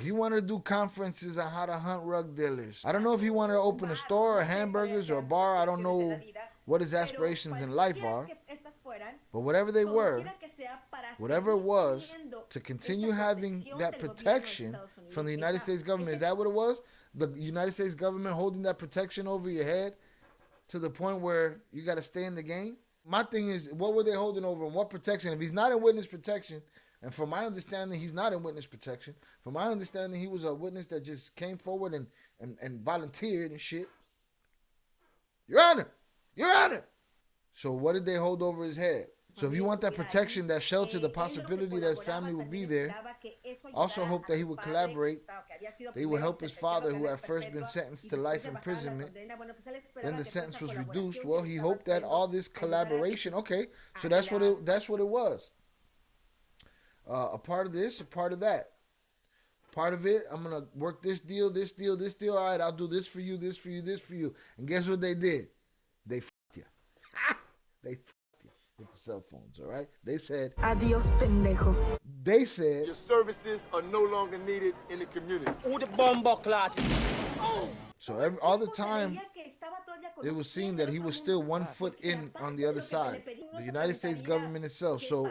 He wanted to do conferences on how to hunt rug dealers. I don't know if he wanted to open a store or hamburgers or a bar. I don't know what his aspirations in life are. But whatever they were, whatever it was, to continue having that protection from the United States government, is that what it was? The United States government holding that protection over your head to the point where you got to stay in the game? My thing is, what were they holding over and what protection? If he's not in witness protection, and from my understanding, he's not in witness protection. From my understanding, he was a witness that just came forward and volunteered and shit. Your Honor! Your Honor! So what did they hold over his head? So if you want that protection, that shelter, the possibility that his family would be there, also hope that he would collaborate. They would help his father, who had first been sentenced to life imprisonment. Then the sentence was reduced. Well, he hoped that all this collaboration, okay, so that's what it was. A part of this, a part of that. Part of it, I'm going to work this deal, this deal, this deal. All right, I'll do this for you, this for you, this for you. And guess what they did? They f***ed you. They f***ed you with the cell phones, all right? They said, adios, pendejo. They said, your services are no longer needed in the community. So all the time, it was seen that he was still 1 foot in on the other side. The United States government itself. So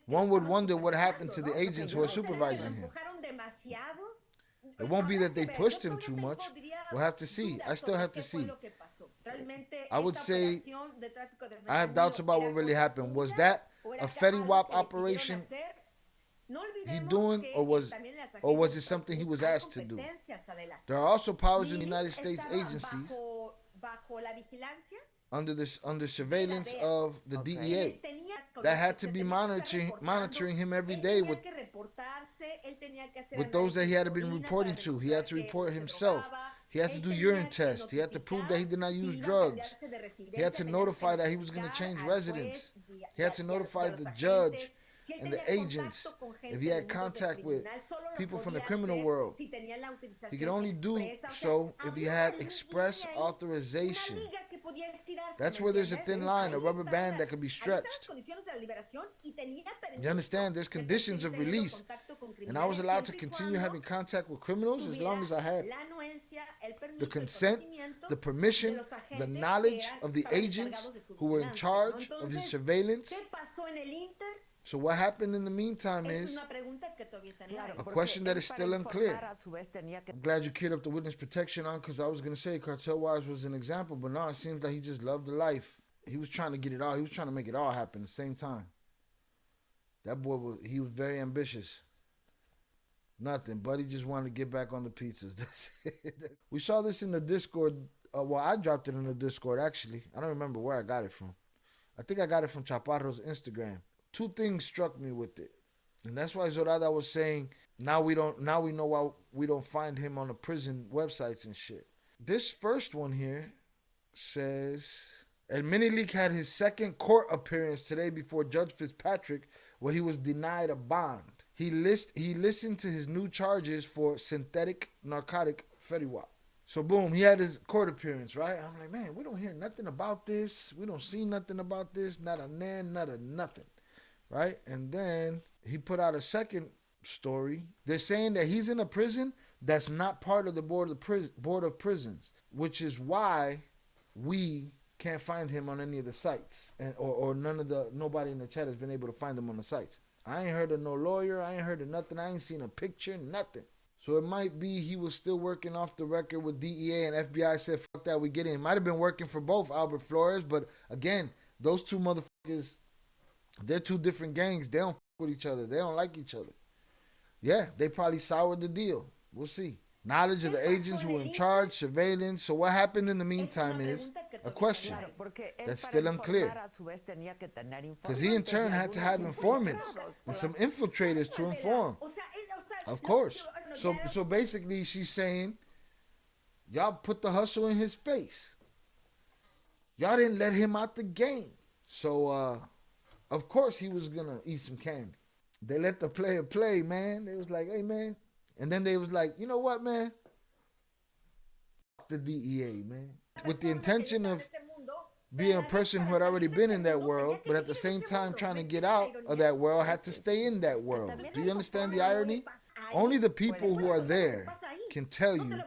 one would wonder what happened to the agents who are supervising him. It won't be that they pushed him too much. We'll have to see. I still have to see. I would say I have doubts about what really happened. Was that a Fetty Wap operation he doing, or was it something he was asked to do? There are also powers in the United States agencies under surveillance of the DEA that had to be monitoring him every day with those that he had been reporting to. He had to report himself. He had to do urine tests. He had to prove that he did not use drugs. He had to notify that he was going to change residence. He had to notify the judge and the agents if he had contact with people from the criminal world. He could only do so if he had express authorization. That's where there's a thin line, a rubber band that could be stretched. You understand? There's conditions of release. And I was allowed to continue having contact with criminals as long as I had the consent, the permission, the knowledge of the agents who were in charge of his surveillance. So what happened in the meantime is a question that is still unclear. I'm glad you cleared up the witness protection on, because I was going to say Cartel Wise was an example, but no, it seems like he just loved the life. He was trying to get it all. He was trying to make it all happen at the same time. That boy, he was very ambitious. Nothing, but he just wanted to get back on the pizzas. That's it. We saw this in the Discord. Well, I dropped it in the Discord, actually. I don't remember where I got it from. I think I got it from Chaparro's Instagram. Two things struck me with it. And that's why Zorada was saying, now we know why we don't find him on the prison websites and shit. This first one here says, El Mini Lic had his second court appearance today before Judge Fitzpatrick, where he was denied a bond. He listened to his new charges for synthetic narcotic Fetty Wap. So boom, he had his court appearance, right? I'm like, man, we don't hear nothing about this. We don't see nothing about this. Not a nan, not a nothing. Right? And then he put out a second story. They're saying that he's in a prison that's not part of the Board of Prisons, which is why we can't find him on any of the sites, and or nobody in the chat has been able to find him on the sites. I ain't heard of no lawyer. I ain't heard of nothing. I ain't seen a picture, nothing. So it might be he was still working off the record with DEA and FBI said, fuck that, we get in. Might have been working for both Albert Flores, but again, those two motherfuckers, they're two different gangs. They don't fuck with each other. They don't like each other. Yeah, they probably soured the deal. We'll see. Knowledge of the agents who were in charge, surveillance. So what happened in the meantime is a question that's still unclear. Because he in turn had to have informants and some infiltrators to inform. Of course. So basically she's saying, y'all put the hustle in his face. Y'all didn't let him out the game. So, of course he was going to eat some candy. They let the player play, man. They was like, hey, man. And then they was like, you know what, man? Fuck the DEA, man. With the intention of being a person who had already been in that world, but at the same time trying to get out of that world, had to stay in that world. Do you understand the irony? Only the people who are there can tell you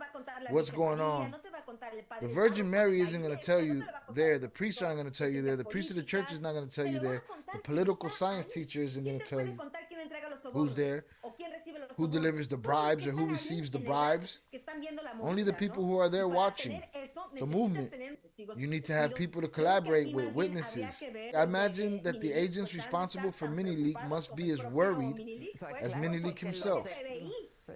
what's going on. The Virgin Mary isn't going to tell you there. The priests aren't going to tell you there. The priest of the church is not going to tell you there. The political science teacher isn't going to tell you who's there, who delivers the bribes or who receives the bribes. Only the people who are there watching the movement. You need to have people to collaborate with, witnesses. I imagine that the agents responsible for Mini Lic must be as worried as Mini Lic himself.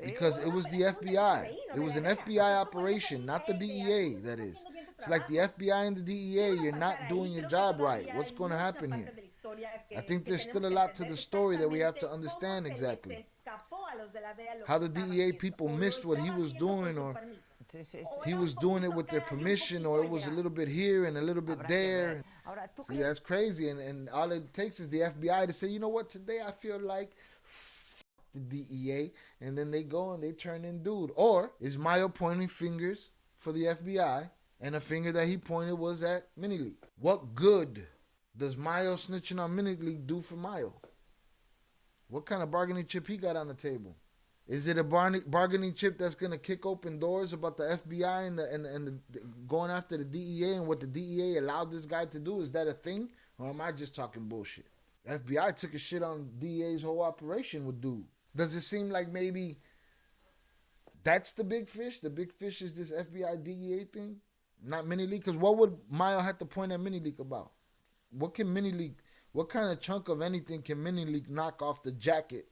Because it was the FBI. It was an FBI operation, not the DEA, that is. It's like the FBI and the DEA, you're not doing your job right. What's going to happen here? I think there's still a lot to the story that we have to understand exactly. How the DEA people missed what he was doing, or he was doing it with their permission, or it was a little bit here and a little bit there. See, that's crazy. And all it takes is the FBI to say, you know what, today I feel like the DEA, and then they go and they turn in dude. Or is Mayo pointing fingers for the FBI, and a finger that he pointed was at Mini Lic? What good does Mayo snitching on Mini Lic do for Mayo? What kind of bargaining chip he got on the table? Is it a bargaining chip that's going to kick open doors about the FBI and the going after the DEA and what the DEA allowed this guy to do? Is that a thing? Or am I just talking bullshit? FBI took a shit on DEA's whole operation with dude. Does it seem like maybe that's the big fish? The big fish is this FBI DEA thing, not Mini Lic? Because what would Mayo have to point at Mini Lic about? What can Mini Lic, what kind of chunk of anything can Mini Lic knock off the jacket,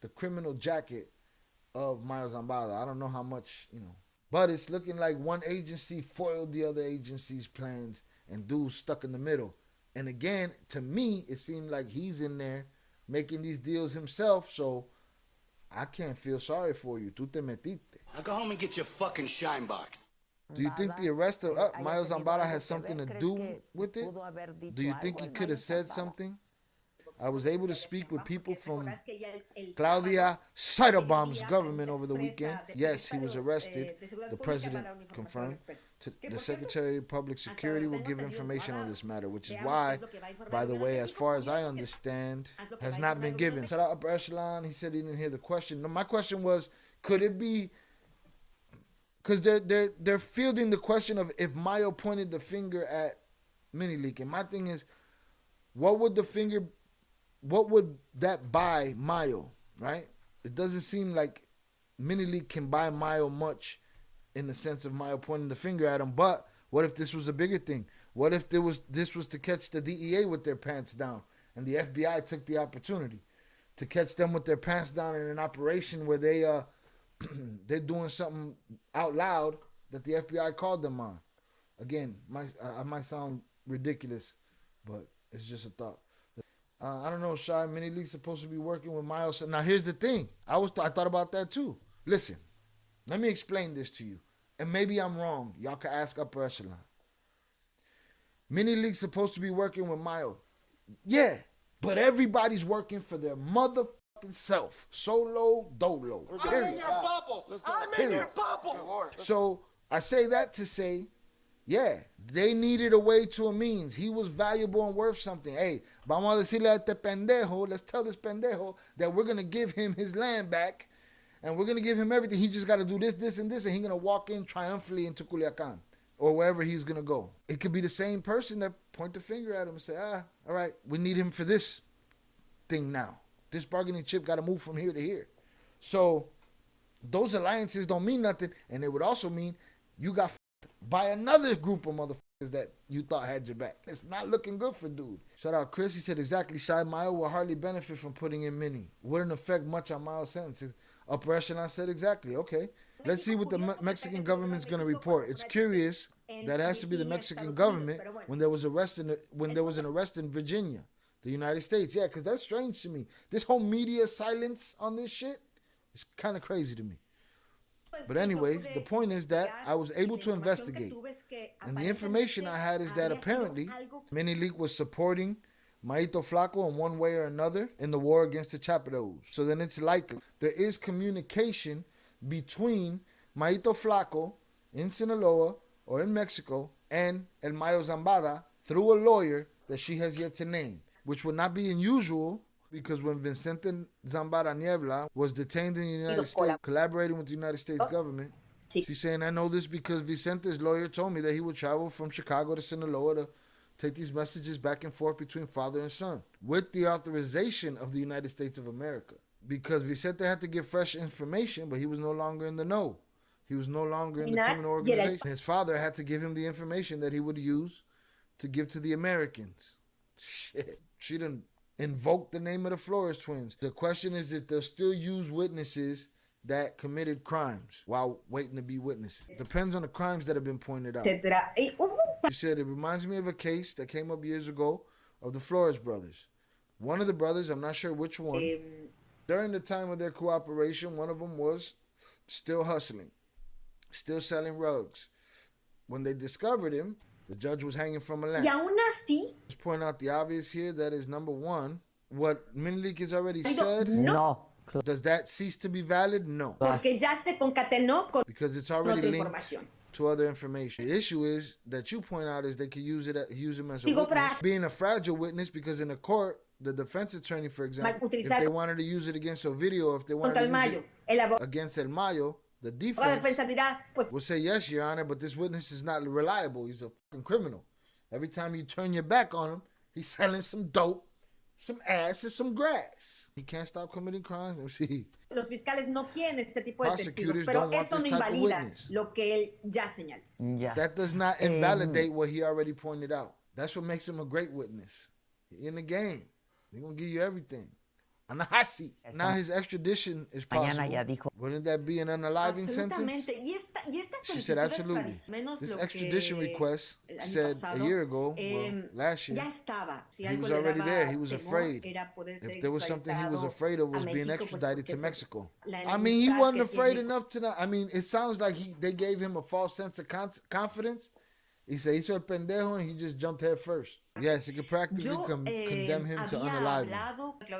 the criminal jacket of Mayo Zambada? I don't know how much, But it's looking like one agency foiled the other agency's plans and dude's stuck in the middle. And again, to me, it seemed like he's in there making these deals himself, so I can't feel sorry for you. Tú te metiste. Now go home and get your fucking shine box. Do you think the arrest of Mayo Zambada has something to do with it? Do you think he could have said something? I was able to speak with people from Claudia Seidelbaum's government over the weekend. Yes, he was arrested. The president confirmed. The Secretary of Public Security will give information on this matter, which is why, by the way, as far as I understand, has not been given. Shout out Upper Echelon. He said he didn't hear the question. No, my question was, could it be, because they're fielding the question of if Mayo pointed the finger at Mini Lic. And my thing is, what would that buy Mayo, right? It doesn't seem like Mini Lic can buy Mayo much in the sense of Mayo pointing the finger at him. But what if this was a bigger thing? What if this was to catch the DEA with their pants down, and the FBI took the opportunity to catch them with their pants down in an operation where they're doing something out loud that the FBI called them on? Again, I might sound ridiculous, but it's just a thought. I don't know, Shy. Mini Lic's supposed to be working with Miles. Now, here's the thing. I thought about that too. Listen, let me explain this to you. And maybe I'm wrong. Y'all can ask Upper Echelon. Mini Lic's supposed to be working with Miles. Yeah, but everybody's working for their motherfucking self. Solo, dolo. I'm in your bubble. I'm in your bubble. So I say that to say, yeah, they needed a way to a means. He was valuable and worth something. Hey, vamos a decirle a este pendejo, let's tell this pendejo that we're going to give him his land back and we're going to give him everything. He just got to do this, this, and this, and he's going to walk in triumphantly into Culiacan or wherever he's going to go. It could be the same person that point the finger at him and say, all right, we need him for this thing now. This bargaining chip got to move from here to here. So those alliances don't mean nothing, and it would also mean you got by another group of motherfuckers that you thought had your back. It's not looking good for dude. Shout out Chris. He said exactly, Shy. Mayo will hardly benefit from putting in Mini. Wouldn't affect much on Mayo's sentences. Upper Echelon said exactly. Okay. Let's see what the Mexican government's going to report. It's curious that it has to be the Mexican government when there was an arrest in Virginia, the United States. Yeah, because that's strange to me. This whole media silence on this shit is kind of crazy to me. But anyways, the point is that I was able to investigate. And the information I had is that apparently Mini Lic was supporting Maito Flaco in one way or another in the war against the Chaperos. So then it's likely there is communication between Maito Flaco in Sinaloa or in Mexico and El Mayo Zambada through a lawyer that she has yet to name, which would not be unusual Because when Vicente Zambara Niebla was detained in the United States, collaborating with the United States government, she's saying, I know this because Vicente's lawyer told me that he would travel from Chicago to Sinaloa to take these messages back and forth between father and son with the authorization of the United States of America. Because Vicente had to get fresh information, but he was no longer in the know. He was no longer in the criminal organization. His father had to give him the information that he would use to give to the Americans. Shit. She done invoked the name of the Flores twins. The question is if they'll still use witnesses that committed crimes while waiting to be witnesses. Depends on the crimes that have been pointed out. She said, it reminds me of a case that came up years ago of the Flores brothers. One of the brothers, I'm not sure which one, during the time of their cooperation, one of them was still hustling, still selling rugs. When they discovered him, the judge was hanging from a lamp. Just point out the obvious here, that is number one. What Mini Lic has already said, No. Does that cease to be valid? No. Because it's already linked to other information. The issue is that you point out is they could use him as a witness. Being a fragile witness, because in a court, the defense attorney, for example, if they wanted to use it against Ovidio, if they wanted to use it against El Mayo, the defense will say, yes, Your Honor, but this witness is not reliable. He's a fucking criminal. Every time you turn your back on him, he's selling some dope, some ass, and some grass. He can't stop committing crimes. See, Los fiscales no quieren este tipo de prosecutors testigos, pero don't want eso this no type of invalida witness. lo que él ya señaló. That does not invalidate what he already pointed out. That's what makes him a great witness. In the game, they're going to give you everything. On the hot seat. Now his extradition is possible. Wouldn't that be an unaliving sentence? She said absolutely. This extradition request said a year ago, well, last year, he was already there. He was afraid. If there was something he was afraid of, was being extradited to Mexico. I mean, he wasn't afraid enough to not. I mean, it sounds like they gave him a false sense of confidence. He said he saw pendejo and he just jumped head first. Yes, it could practically condemn him to unaliving.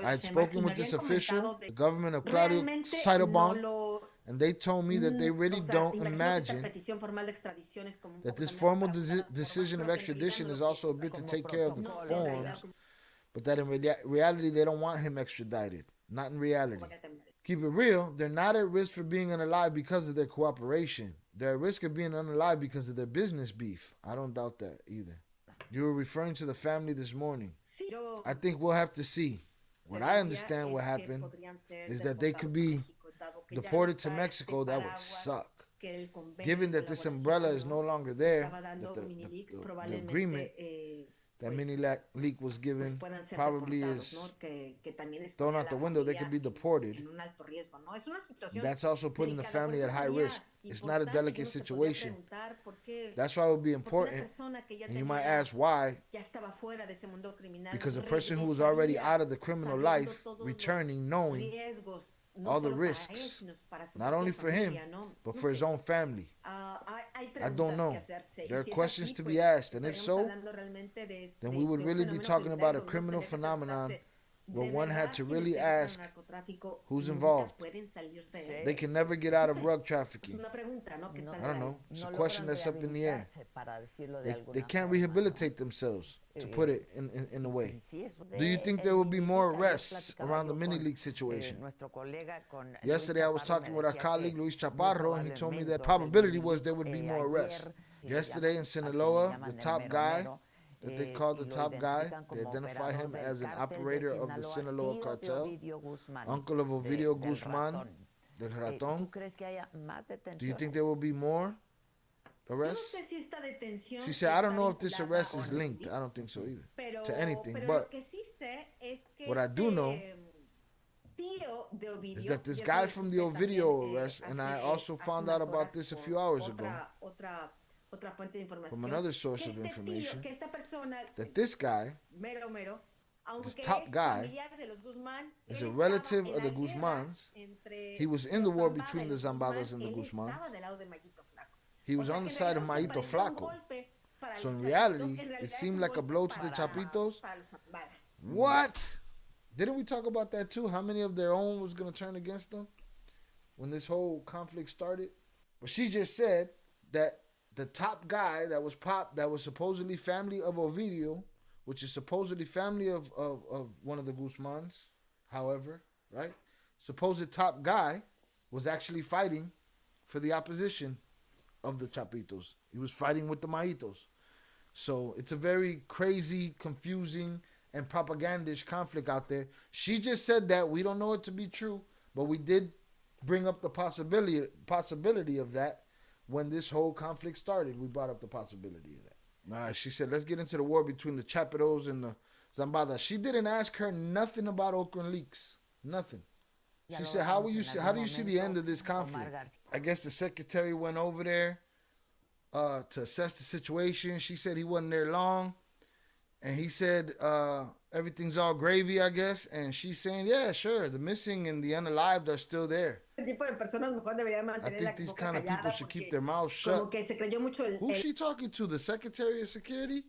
I had spoken with this official, the government of Claudio Saidobon, and they told me that they really don't imagine that this formal decision of extradition is also a bit to take care of the forms, but that in reality they don't want him extradited. Not in reality. Keep it real, they're not at risk for being unalive because of their cooperation. They're at risk of being unalive because of their business beef. I don't doubt that either. You were referring to the family this morning. I think we'll have to see. What I understand what happened is that they could be deported to Mexico. That would suck. Given that this umbrella is no longer there, that the agreement that Mini Lic was given probably is thrown out the window. They could be deported. That's also putting the family at high risk. It's not a delicate situation. That's why it would be important. And you might ask why. Because a person who was already out of the criminal life, returning, knowing all the risks, not only for him, but for his own family. I don't know. There are questions to be asked, and if so, then we would really be talking about a criminal phenomenon where one had to really ask who's involved. They can never get out of rug trafficking. I don't know. It's a question that's up in the air. They can't rehabilitate themselves, to put it in a way. Do you think there will be more arrests around the Mini Lic situation? Yesterday I was talking with our colleague Luis Chaparro, and he told me that probability was there would be more arrests. Yesterday in Sinaloa, the top guy that they called the top guy, they identify him as an operator of the Sinaloa Cartel, uncle of Ovidio Guzmán, del Raton. Do you think there will be more arrests? She said, I don't know if this arrest is linked. I don't think so either, to anything. But what I do know is that this guy from the Ovidio arrest, and I also found out about this a few hours ago, from another source of information, that this guy, this top guy, is a relative of the Guzmans. He was in the war between the Zambadas and the Guzmans. He was on the side of Mayito Flaco. So in reality, it seemed like a blow to the Chapitos. What? Didn't we talk about that too? How many of their own was going to turn against them when this whole conflict started? But she just said that the top guy that was supposedly family of Ovidio, which is supposedly family of one of the Guzmans, however, right, supposed top guy was actually fighting for the opposition of the Chapitos. He was fighting with the Maitos. So it's a very crazy, confusing, and propagandish conflict out there. She just said that. We don't know it to be true, but we did bring up the possibility of that when this whole conflict started. We brought up the possibility of that. She said, let's get into the war between the Chapitos and the Zambadas. She didn't ask her nothing about OCRAN leaks. Nothing. She said, how do you see the end of this conflict? I guess the secretary went over there to assess the situation. She said he wasn't there long. And he said, everything's all gravy, I guess. And she's saying, yeah, sure, the missing and the unalived are still there. I think these kind of people should keep their mouths shut. Who's she talking to? The Secretary of Security?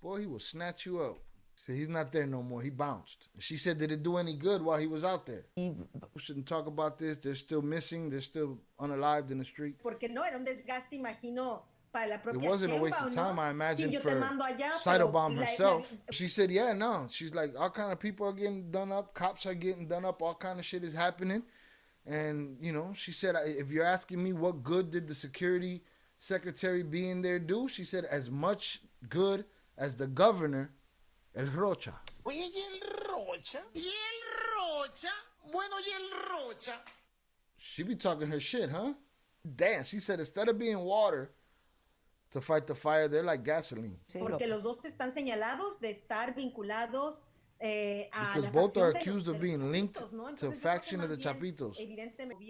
Boy, he will snatch you up. So he's not there no more. He bounced. She said, did it do any good while he was out there? We shouldn't talk about this. They're still missing. They're still unalived in the street. It wasn't a waste of time, I imagine, for Cytobomb herself. She said, yeah, no. She's like, all kind of people are getting done up. Cops are getting done up. All kind of shit is happening. And, you know, she said, if you're asking me what good did the security secretary being there do, she said, as much good as the governor, El Rocha. Oye, ¿y el Rocha? ¿Y el Rocha? Bueno, ¿y el Rocha? She be talking her shit, huh? Damn, she said, instead of being water to fight the fire, they're like gasoline. Porque los dos están señalados de estar vinculados because both are accused of being linked to a faction of the Chapitos.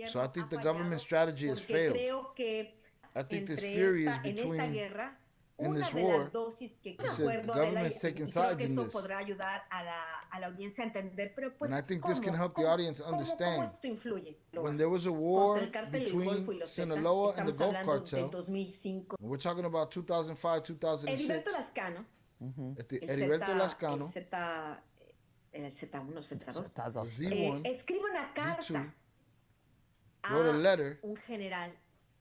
So I think the government strategy has failed. I think this fury is between, in this war, the government's taking sides in this. And I think this can help the audience understand. When there was a war between Sinaloa and the Gulf Cartel, we're talking about 2005, 2006, Heriberto Lascano, en el Z1, Z2, Z1, escribe una carta wrote a letter un general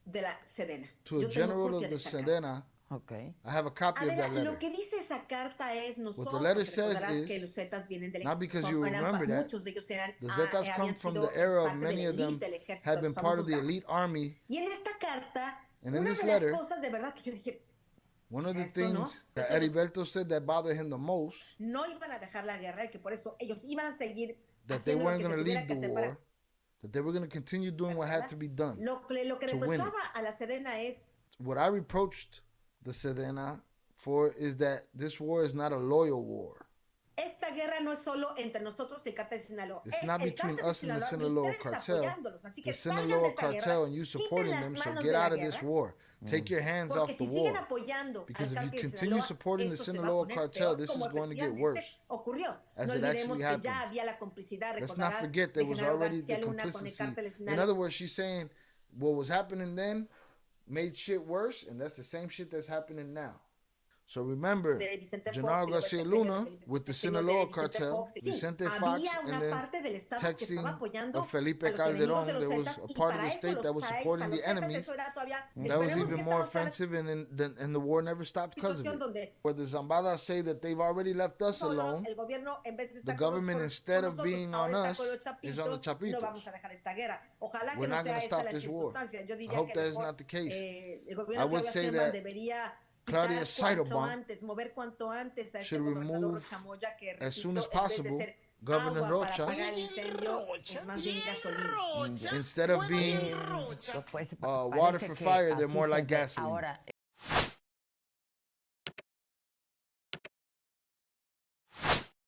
de la Sedena. To a general of the Sedena. Okay. I have a copy of that letter. Lo que dice esa carta es what the letter says is, not because you remember that, the Zetas come from the era of many of them had been part of the elite army. And in this letter, one of the things that Heriberto said that bothered him the most, that they weren't going to leave the war, that they were going to continue doing what had to be done to win it. What I reproached the Sedena for is that this war is not a loyal war. It's not between us and the Sinaloa Cartel. The Sinaloa Cartel and you supporting them, so get out of this war. Take your hands off the war. Because if you continue supporting the Sinaloa Cartel, this is going to get worse. As it actually happened. Let's not forget there was already the complicity. In other words, she's saying what was happening then made shit worse, and that's the same shit that's happening now. So remember, Genaro Garcia Luna with the Sinaloa Cartel, Vicente Fox, and then texting of Felipe Calderon, there was a part of the state that was supporting the enemies. That was even more offensive, and the war never stopped because of it. Where the Zambadas say that they've already left us alone, the government, instead of being on us, is on the Chapitos. We're not going to stop this war. I hope that is not the case. I would say that Claudia Cytobomb should remove as soon as possible Governor Rocha instead of being water for fire. They're more like gasoline.